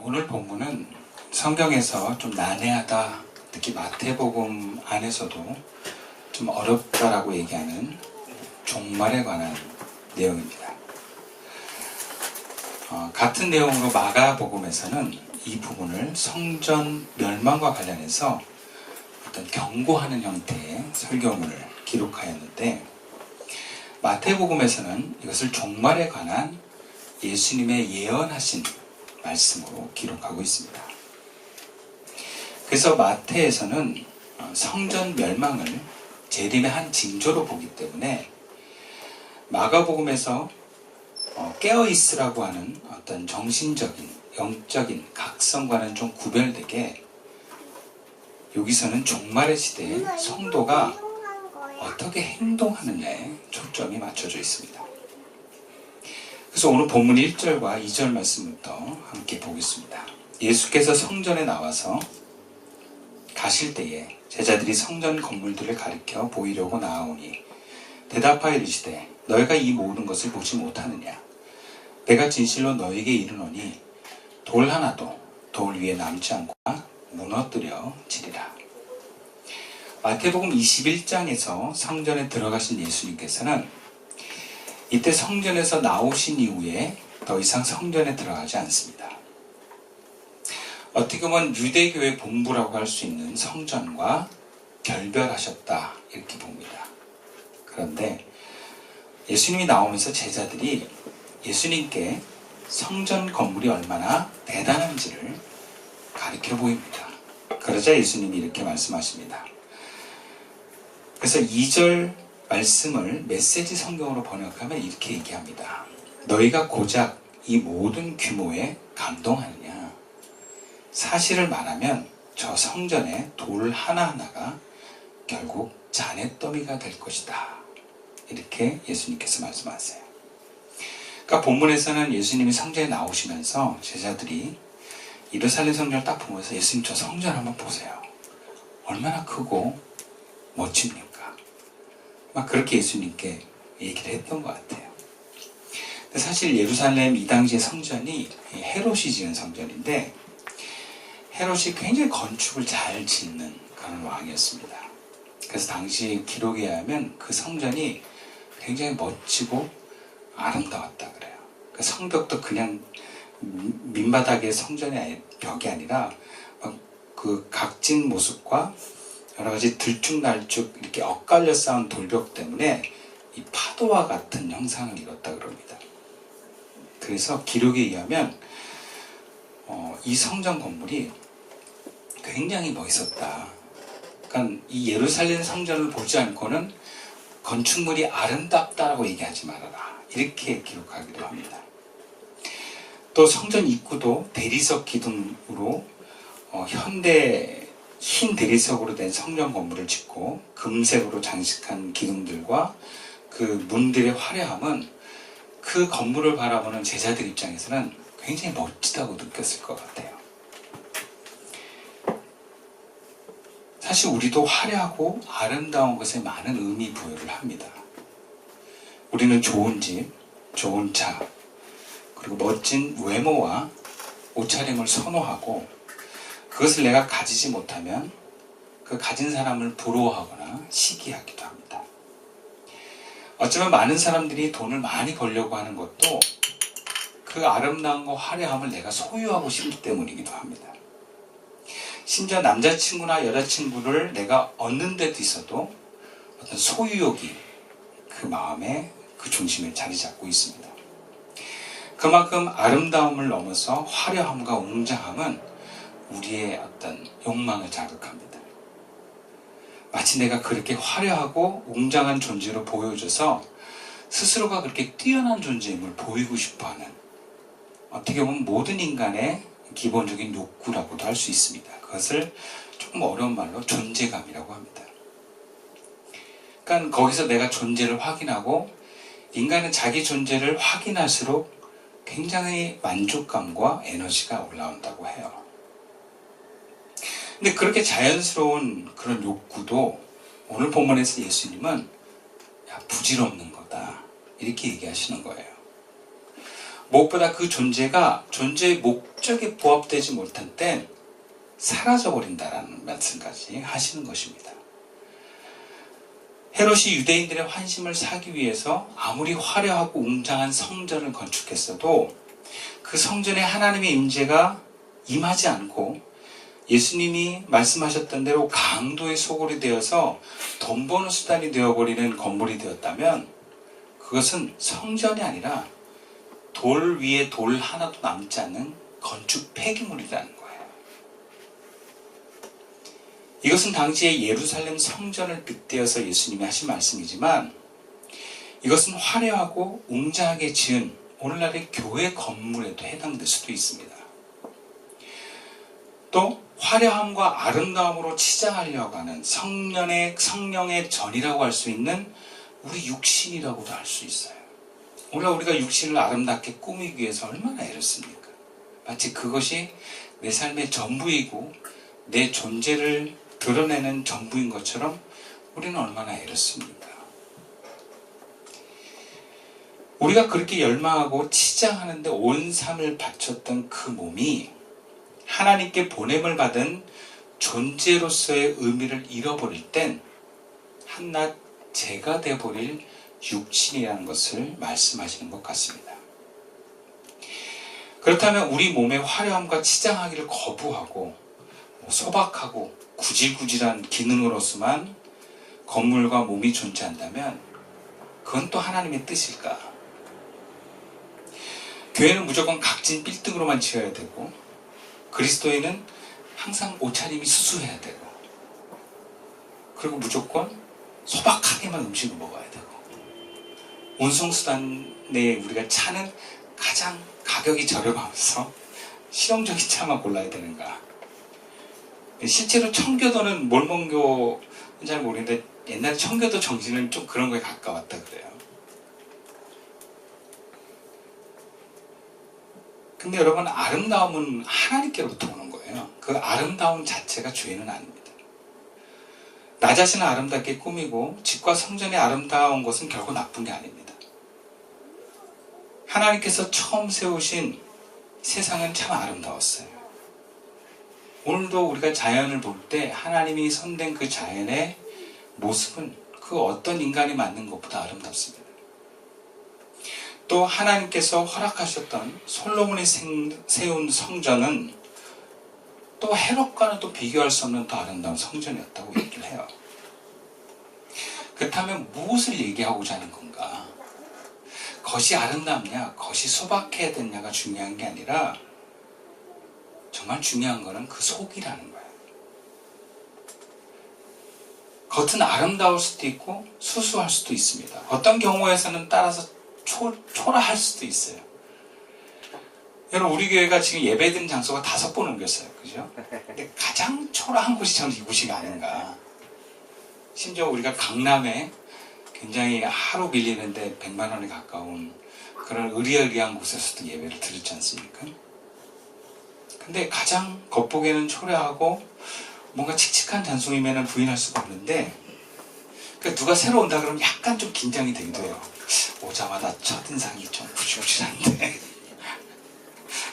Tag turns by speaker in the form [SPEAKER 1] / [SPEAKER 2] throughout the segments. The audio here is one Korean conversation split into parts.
[SPEAKER 1] 오늘 본문은 성경에서 좀 난해하다, 특히 마태복음 안에서도 좀 어렵다라고 얘기하는 종말에 관한 내용입니다. 같은 내용으로 마가복음에서는 이 부분을 성전 멸망과 관련해서 어떤 경고하는 형태의 설교문을 기록하였는데, 마태복음에서는 이것을 종말에 관한 예수님의 예언하신 말씀으로 기록하고 있습니다. 그래서 마태에서는 성전 멸망을 재림의 한 징조로 보기 때문에 마가복음에서 깨어있으라고 하는 어떤 정신적인, 영적인 각성과는 좀 구별되게 여기서는 종말의 시대에 성도가 어떻게 행동하느냐에 초점이 맞춰져 있습니다. 그래서 오늘 본문 1절과 2절 말씀부터 함께 보겠습니다. 예수께서 성전에 나와서 가실 때에 제자들이 성전 건물들을 가리켜 보이려고 나아오니 대답하여 이르시되 너희가 이 모든 것을 보지 못하느냐? 내가 진실로 너희에게 이르노니 돌 하나도 돌 위에 남지 않고 무너뜨려지리라. 마태복음 21장에서 성전에 들어가신 예수님께서는 이때 성전에서 나오신 이후에 더 이상 성전에 들어가지 않습니다. 어떻게 보면 유대교의 본부라고 할 수 있는 성전과 결별하셨다, 이렇게 봅니다. 그런데 예수님이 나오면서 제자들이 예수님께 성전 건물이 얼마나 대단한지를 가르쳐 보입니다. 그러자 예수님이 이렇게 말씀하십니다. 그래서 2절 말씀을 메시지 성경으로 번역하면 이렇게 얘기합니다. 너희가 고작 이 모든 규모에 감동하느냐? 사실을 말하면 저 성전의 돌 하나하나가 결국 잔해더미가 될 것이다. 이렇게 예수님께서 말씀하세요. 그러니까 본문에서는 예수님이 성전에 나오시면서 제자들이 예루살렘 성전을 딱 보면서 예수님 저 성전 한번 보세요. 얼마나 크고 멋집니까? 막 그렇게 예수님께 얘기를 했던 것 같아요. 근데 사실 예루살렘 이 당시의 성전이 헤롯이 지은 성전인데, 헤롯이 굉장히 건축을 잘 짓는 그런 왕이었습니다. 그래서 당시 기록에 의하면 그 성전이 굉장히 멋지고 아름다웠다 그래요. 그 성벽도 그냥 민바닥의 성전의 벽이 아니라 그 각진 모습과 여러 가지 들쭉날쭉 이렇게 엇갈려 쌓은 돌벽 때문에 이 파도와 같은 형상을 이뤘다 그럽니다. 그래서 기록에 의하면 이 성전 건물이 굉장히 멋있었다. 그러니까 이 예루살렘 성전을 보지 않고는 건축물이 아름답다라고 얘기하지 말아라, 이렇게 기록하기도 합니다. 또 성전 입구도 대리석 기둥으로 현대 흰 대리석으로 된 성전 건물을 짓고 금색으로 장식한 기둥들과 그 문들의 화려함은 그 건물을 바라보는 제자들 입장에서는 굉장히 멋지다고 느꼈을 것 같아요. 사실 우리도 화려하고 아름다운 것에 많은 의미 부여를 합니다. 우리는 좋은 집, 좋은 차, 그리고 멋진 외모와 옷차림을 선호하고, 그것을 내가 가지지 못하면 그 가진 사람을 부러워하거나 시기하기도 합니다. 어쩌면 많은 사람들이 돈을 많이 벌려고 하는 것도 그 아름다움과 화려함을 내가 소유하고 싶기 때문이기도 합니다. 심지어 남자친구나 여자친구를 내가 얻는 데도 있어도 어떤 소유욕이 그 마음에 그 중심에 자리 잡고 있습니다. 그만큼 아름다움을 넘어서 화려함과 웅장함은 우리의 어떤 욕망을 자극합니다. 마치 내가 그렇게 화려하고 웅장한 존재로 보여줘서 스스로가 그렇게 뛰어난 존재임을 보이고 싶어하는, 어떻게 보면 모든 인간의 기본적인 욕구라고도 할 수 있습니다. 그것을 조금 어려운 말로 존재감이라고 합니다. 그러니까 거기서 내가 존재를 확인하고, 인간은 자기 존재를 확인할수록 굉장히 만족감과 에너지가 올라온다고 해요. 근데 그렇게 자연스러운 그런 욕구도 오늘 본문에서 예수님은 부질없는 거다, 이렇게 얘기하시는 거예요. 무엇보다 그 존재가 존재의 목적에 부합되지 못한 땐 사라져버린다라는 말씀까지 하시는 것입니다. 헤롯이 유대인들의 환심을 사기 위해서 아무리 화려하고 웅장한 성전을 건축했어도 그 성전에 하나님의 임재가 임하지 않고 예수님이 말씀하셨던 대로 강도의 소굴이 되어서 돈 버는 수단이 되어버리는 건물이 되었다면 그것은 성전이 아니라 돌 위에 돌 하나도 남지 않는 건축 폐기물이라는 거예요. 이것은 당시에 예루살렘 성전을 빗대어서 예수님이 하신 말씀이지만 이것은 화려하고 웅장하게 지은 오늘날의 교회 건물에도 해당될 수도 있습니다. 또 화려함과 아름다움으로 치장하려고 하는 성령의 전이라고 할 수 있는 우리 육신이라고도 할 수 있어요. 오늘날 우리가 육신을 아름답게 꾸미기 위해서 얼마나 애를 씁니까? 마치 그것이 내 삶의 전부이고 내 존재를 드러내는 전부인 것처럼 우리는 얼마나 애를 씁니까? 우리가 그렇게 열망하고 치장하는데 온 삶을 바쳤던 그 몸이 하나님께 보냄을 받은 존재로서의 의미를 잃어버릴 땐 한낱 죄가 되어버릴 육신이라는 것을 말씀하시는 것 같습니다. 그렇다면 우리 몸의 화려함과 치장하기를 거부하고 소박하고 구질구질한 기능으로서만 건물과 몸이 존재한다면 그건 또 하나님의 뜻일까? 교회는 무조건 각진 빌딩으로만 지어야 되고 그리스도인은 항상 옷차림이 수수해야 되고 그리고 무조건 소박하게만 음식을 먹어야 되고 운송수단에 우리가 차는 가장 가격이 저렴하면서 실용적인 차만 골라야 되는가? 실제로 청교도는 뭘 먹는지 잘 모르겠는데 옛날 청교도 정신은 좀 그런 거에 가까웠다 그래요. 근데 여러분 아름다움은 하나님께로부터 오는 거예요. 그 아름다움 자체가 죄는 아닙니다. 나 자신을 아름답게 꾸미고 집과 성전이 아름다운 것은 결국 나쁜 게 아닙니다. 하나님께서 처음 세우신 세상은 참 아름다웠어요. 오늘도 우리가 자연을 볼 때 하나님이 선된 그 자연의 모습은 그 어떤 인간이 만든 것보다 아름답습니다. 또 하나님께서 허락하셨던 솔로몬이 세운 성전은 또 헤롯과는 또 비교할 수 없는 더 아름다운 성전이었다고 얘기를 해요. 그렇다면 무엇을 얘기하고자 하는 건가? 겉이 아름답냐, 겉이 소박해야 되냐가 중요한 게 아니라 정말 중요한 거는 그 속이라는 거예요. 겉은 아름다울 수도 있고 수수할 수도 있습니다. 어떤 경우에서는 따라서 초라할 수도 있어요. 여러분 우리 교회가 지금 예배드린 장소가 5번 옮겼어요. 그죠? 근데 가장 초라한 곳이 저는 이곳이 아닌가. 심지어 우리가 강남에 굉장히 하루 빌리는데 100만 원에 가까운 그런 의리의리한 곳에서도 예배를 드렸지 않습니까? 근데 가장 겉보기에는 초라하고 뭔가 칙칙한 장소이면 부인할 수가 없는데 그러니까 누가 새로 온다 그러면 약간 좀 긴장이 되기도 해요. 오자마자 첫인상이 좀 구질구질한데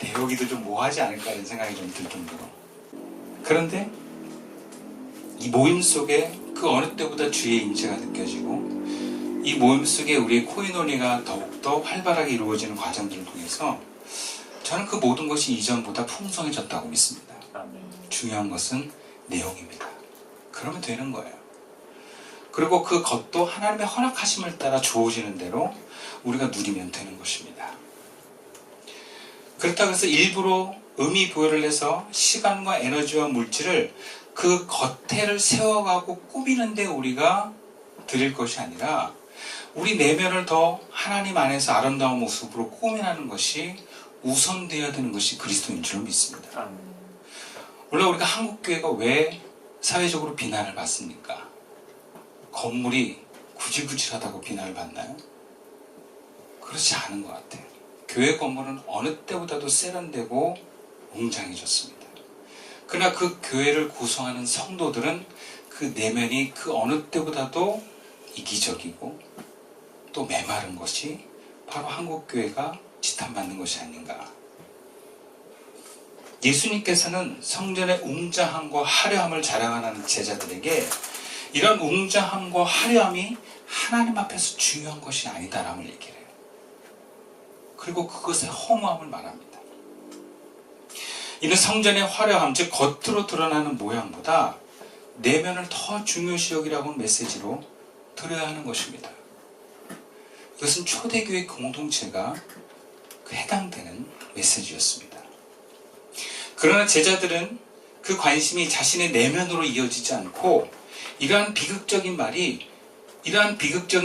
[SPEAKER 1] 내려오기도 좀 뭐하지 않을까 이런 생각이 좀 들 정도로. 그런데 이 모임 속에 그 어느 때보다 주의 임재가 느껴지고 이 모임 속에 우리의 코이노니가 더욱더 활발하게 이루어지는 과정들을 통해서 저는 그 모든 것이 이전보다 풍성해졌다고 믿습니다. 중요한 것은 내용입니다. 그러면 되는 거예요. 그리고 그 것도 하나님의 허락하심을 따라 주어지는 대로 우리가 누리면 되는 것입니다. 그렇다고 해서 일부러 의미 부여를 해서 시간과 에너지와 물질을 그 겉에를 세워가고 꾸미는데 우리가 드릴 것이 아니라 우리 내면을 더 하나님 안에서 아름다운 모습으로 꾸미는 것이 우선되어야 되는 것이 그리스도인 줄 믿습니다. 원래 우리가 한국교회가 왜 사회적으로 비난을 받습니까? 건물이 구질구질하다고 비난을 받나요? 그렇지 않은 것 같아요. 교회 건물은 어느 때보다도 세련되고 웅장해졌습니다. 그러나 그 교회를 구성하는 성도들은 그 내면이 그 어느 때보다도 이기적이고 또 메마른 것이 바로 한국교회가 지탄받는 것이 아닌가. 예수님께서는 성전의 웅장함과 화려함을 자랑하는 제자들에게 이런 웅장함과 화려함이 하나님 앞에서 중요한 것이 아니다라는 얘기를 해요. 그리고 그것의 허무함을 말합니다. 이는 성전의 화려함, 즉 겉으로 드러나는 모양보다 내면을 더 중요시 여기라고 메시지로 드려야 하는 것입니다. 이것은 초대교회 공동체가 해당되는 메시지였습니다. 그러나 제자들은 그 관심이 자신의 내면으로 이어지지 않고 이러한 비극적인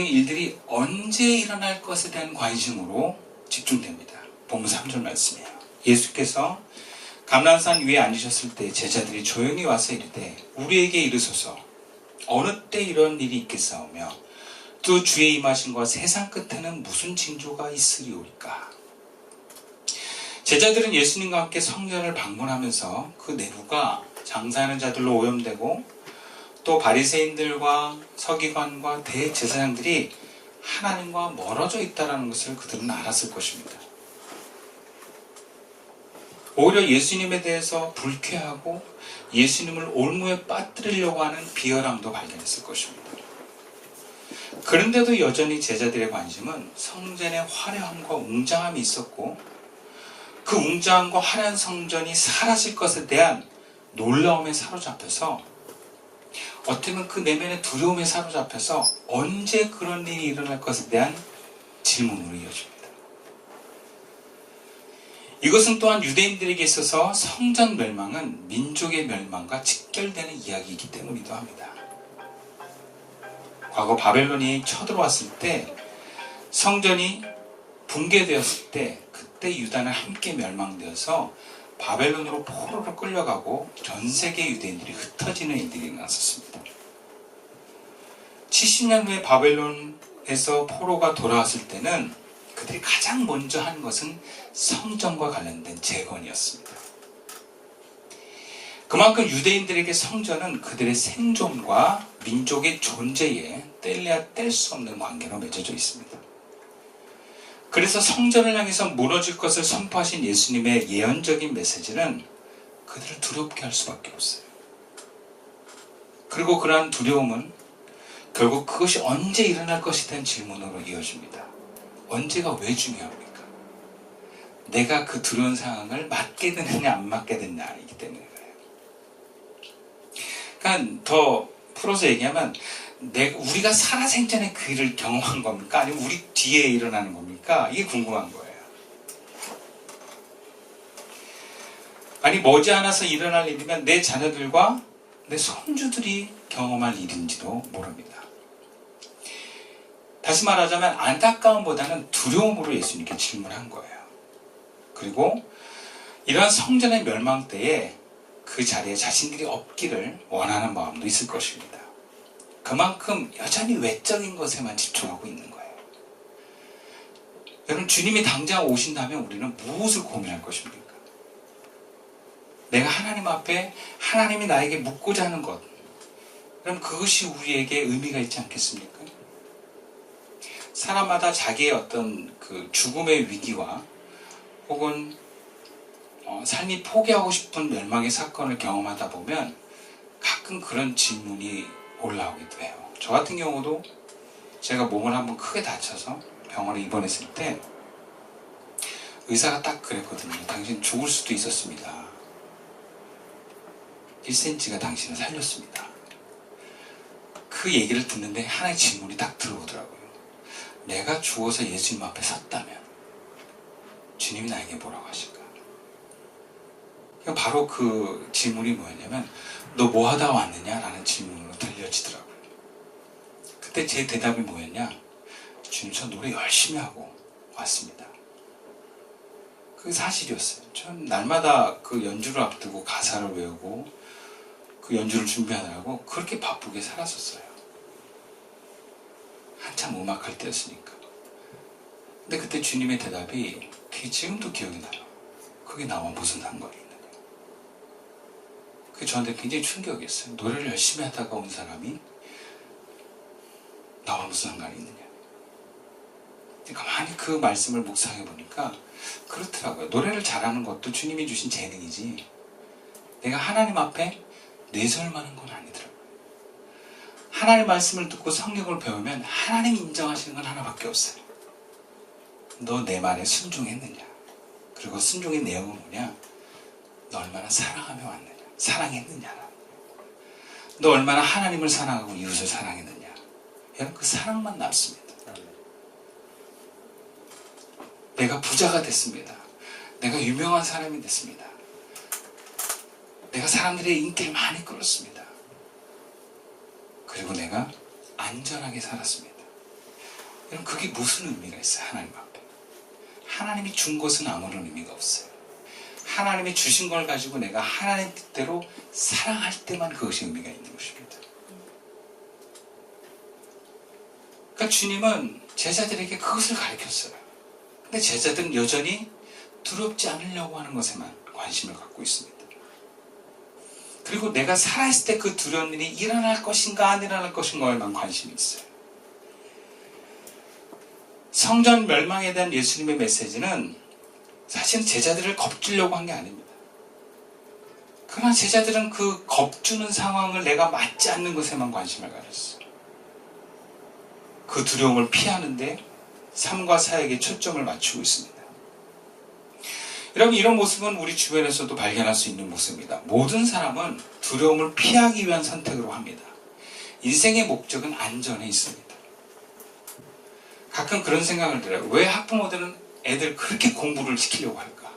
[SPEAKER 1] 일들이 언제 일어날 것에 대한 관심으로 집중됩니다. 본문 3절 말씀이에요. 예수께서 감람산 위에 앉으셨을 때 제자들이 조용히 와서 이르되 우리에게 이르소서 어느 때 이런 일이 있겠사오며 또 주의 임하심과 세상 끝에는 무슨 징조가 있으리오리까. 제자들은 예수님과 함께 성전을 방문하면서 그 내부가 장사하는 자들로 오염되고 또 바리새인들과 서기관과 대제사장들이 하나님과 멀어져 있다는 것을 그들은 알았을 것입니다. 오히려 예수님에 대해서 불쾌하고 예수님을 올무에 빠뜨리려고 하는 비열함도 발견했을 것입니다. 그런데도 여전히 제자들의 관심은 성전의 화려함과 웅장함이 있었고 그 웅장함과 화려한 성전이 사라질 것에 대한 놀라움에 사로잡혀서 어떻게 보면 그 내면의 두려움에 사로잡혀서 언제 그런 일이 일어날 것에 대한 질문으로 이어집니다. 이것은 또한 유대인들에게 있어서 성전 멸망은 민족의 멸망과 직결되는 이야기이기 때문이기도 합니다. 과거 바벨론이 쳐들어왔을 때 성전이 붕괴되었을 때 그때 유다는 함께 멸망되어서 바벨론으로 포로로 끌려가고 전 세계 유대인들이 흩어지는 일들이 일어났었습니다. 70년 후에 바벨론에서 포로가 돌아왔을 때는 그들이 가장 먼저 한 것은 성전과 관련된 재건이었습니다. 그만큼 유대인들에게 성전은 그들의 생존과 민족의 존재에 뗄래야 뗄 수 없는 관계로 맺어져 있습니다. 그래서 성전을 향해서 무너질 것을 선포하신 예수님의 예언적인 메시지는 그들을 두렵게 할 수밖에 없어요. 그리고 그러한 두려움은 결국 그것이 언제 일어날 것에 대한 질문으로 이어집니다. 언제가 왜 중요합니까? 내가 그 두려운 상황을 맞게 되느냐 안 맞게 되느냐이기 때문에 그래요. 그러니까 더 풀어서 얘기하면 우리가 살아생전에 그 일을 경험한 겁니까? 아니면 우리 뒤에 일어나는 겁니까? 이게 궁금한 거예요. 아니 머지않아서 일어날 일이면 내 자녀들과 내 손주들이 경험할 일인지도 모릅니다. 다시 말하자면 안타까움보다는 두려움으로 예수님께 질문한 거예요. 그리고 이러한 성전의 멸망 때에 그 자리에 자신들이 없기를 원하는 마음도 있을 것입니다. 그만큼 여전히 외적인 것에만 집중하고 있는 거예요. 여러분 주님이 당장 오신다면 우리는 무엇을 고민할 것입니까? 내가 하나님 앞에 하나님이 나에게 묻고자 하는 것, 그럼 그것이 우리에게 의미가 있지 않겠습니까? 사람마다 자기의 어떤 그 죽음의 위기와 혹은 삶이 포기하고 싶은 멸망의 사건을 경험하다 보면 가끔 그런 질문이 올라오기도 해요. 저 같은 경우도 제가 몸을 한번 크게 다쳐서 병원에 입원했을 때 의사가 딱 그랬거든요. 당신 죽을 수도 있었습니다. 1cm가 당신을 살렸습니다. 그 얘기를 듣는데 하나의 질문이 딱 들어오더라고요. 내가 죽어서 예수님 앞에 섰다면 주님이 나에게 뭐라고 하실까? 바로 그 질문이 뭐였냐면 너 뭐 하다 왔느냐? 라는 질문으로 들려지더라고요. 그때 제 대답이 뭐였냐? 주님 저 노래 열심히 하고 왔습니다. 그게 사실이었어요. 전 날마다 그 연주를 앞두고 가사를 외우고 그 연주를 준비하느라고 그렇게 바쁘게 살았었어요. 한참 음악할 때였으니까. 근데 그때 주님의 대답이 그게 지금도 기억이 나요. 그게 나와 무슨 상관이 있느냐. 그게 저한테 굉장히 충격이었어요. 노래를 열심히 하다가 온 사람이 나와 무슨 상관이 있느냐. 가만히 그 말씀을 묵상해 보니까 그렇더라고요. 노래를 잘하는 것도 주님이 주신 재능이지 내가 하나님 앞에 내세울 만한 건 아니더라고요. 하나님 말씀을 듣고 성경을 배우면 하나님 인정하시는 건 하나밖에 없어요. 너 내 말에 순종했느냐? 그리고 순종의 내용은 뭐냐? 너 얼마나 사랑하며 왔느냐? 사랑했느냐? 너 얼마나 하나님을 사랑하고 이웃을 사랑했느냐? 여러분 그 사랑만 남습니다. 내가 부자가 됐습니다. 내가 유명한 사람이 됐습니다. 내가 사람들의 인기를 많이 끌었습니다. 그리고 내가 안전하게 살았습니다. 여러분 그게 무슨 의미가 있어요? 하나님 앞에. 하나님이 준 것은 아무런 의미가 없어요. 하나님이 주신 걸 가지고 내가 하나님 뜻대로 사랑할 때만 그것이 의미가 있는 것입니다. 그러니까 주님은 제자들에게 그것을 가르쳤어요. 근데 제자들은 여전히 두렵지 않으려고 하는 것에만 관심을 갖고 있습니다. 그리고 내가 살아있을 때 그 두려운 일이 일어날 것인가 안 일어날 것인가에만 관심이 있어요. 성전 멸망에 대한 예수님의 메시지는 사실 제자들을 겁주려고 한 게 아닙니다. 그러나 제자들은 그 겁주는 상황을 내가 맞지 않는 것에만 관심을 가졌어요. 그 두려움을 피하는데 삶과 사역에 초점을 맞추고 있습니다. 여러분 이런 모습은 우리 주변에서도 발견할 수 있는 모습입니다. 모든 사람은 두려움을 피하기 위한 선택으로 합니다. 인생의 목적은 안전에 있습니다. 가끔 그런 생각을 들어요. 왜 학부모들은 애들 그렇게 공부를 시키려고 할까?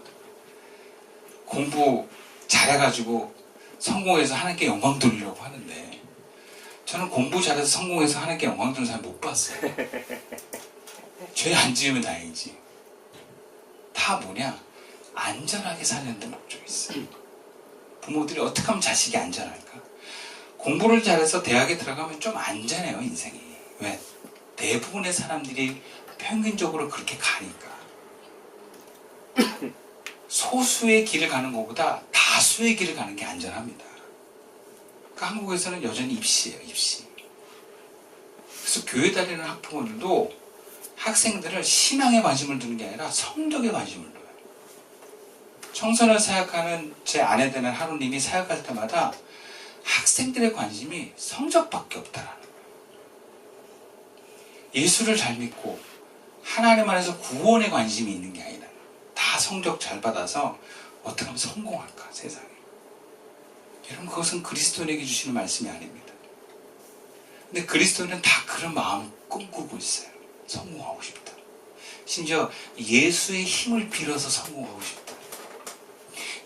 [SPEAKER 1] 공부 잘해가지고 성공해서 하나님께 영광 돌리려고 하는데 저는 공부 잘해서 성공해서 하나님께 영광 돌리는 사람 못 봤어요. 죄 안 지으면 다행이지. 다 뭐냐? 안전하게 살려는 데 목적이 있어요. 부모들이 어떻게 하면 자식이 안전할까? 공부를 잘해서 대학에 들어가면 좀 안전해요, 인생이. 왜? 대부분의 사람들이 평균적으로 그렇게 가니까. 소수의 길을 가는 것보다 다수의 길을 가는 게 안전합니다. 그러니까 한국에서는 여전히 입시예요, 입시. 그래서 교회 다니는 학부모들도 학생들을 신앙에 관심을 두는 게 아니라 성적에 관심을 둬요. 청소년 사역하는 제 아내 되는 하루님이 사역할 때마다 학생들의 관심이 성적밖에 없다라는 거예요. 예수를 잘 믿고 하나님 안에서 구원에 관심이 있는 게 아니라 다 성적 잘 받아서 어떻게 하면 성공할까 세상에. 여러분 그것은 그리스도인에게 주시는 말씀이 아닙니다. 근데 그리스도인은 다 그런 마음을 꿈꾸고 있어요. 성공하고 싶다. 심지어 예수의 힘을 빌어서 성공하고 싶다.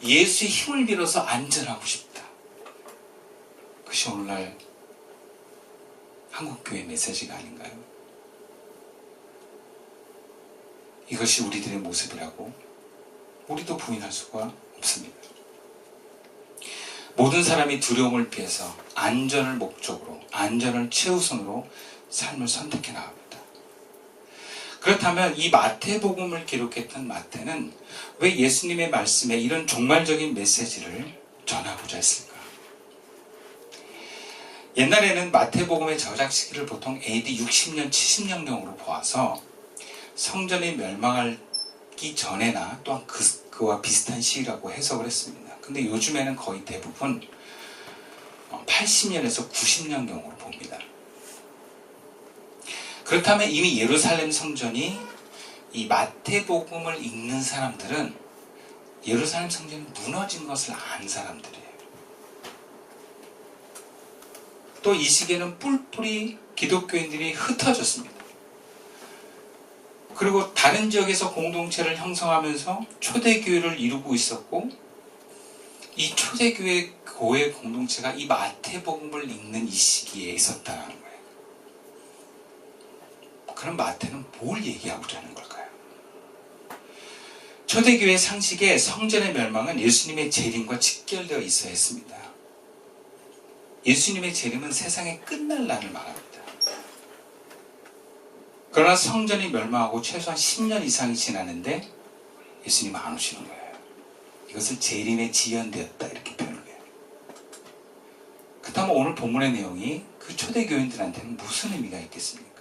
[SPEAKER 1] 예수의 힘을 빌어서 안전하고 싶다. 그것이 오늘날 한국교회 메시지가 아닌가요? 이것이 우리들의 모습이라고 우리도 부인할 수가 없습니다. 모든 사람이 두려움을 피해서 안전을 목적으로, 안전을 최우선으로 삶을 선택해 나갑니다. 그렇다면 이 마태복음을 기록했던 마태는 왜 예수님의 말씀에 이런 종말적인 메시지를 전하고자 했을까? 옛날에는 마태복음의 저작 시기를 보통 AD 60년, 70년경으로 보아서 성전이 멸망하기 전에나 또한 그와 비슷한 시기라고 해석을 했습니다. 근데 요즘에는 거의 대부분 80년에서 90년경으로 봅니다. 그렇다면 이미 예루살렘 성전이 이 마태복음을 읽는 사람들은 예루살렘 성전이 무너진 것을 안 사람들이에요. 또 이 시기에는 뿔뿔이 기독교인들이 흩어졌습니다. 그리고 다른 지역에서 공동체를 형성하면서 초대교회를 이루고 있었고 이 초대교회 교회 공동체가 이 마태복음을 읽는 이 시기에 있었다는 거예요. 그럼 마태는 뭘 얘기하고자 하는 걸까요? 초대교회 상식에 성전의 멸망은 예수님의 재림과 직결되어 있어야 했습니다. 예수님의 재림은 세상의 끝날 날을 말합니다. 그러나 성전이 멸망하고 최소한 10년 이상이 지났는데 예수님은 안 오시는 거예요. 이것을 재림에 지연되었다 이렇게 표현을 해요. 그렇다면 오늘 본문의 내용이 그 초대교인들한테는 무슨 의미가 있겠습니까?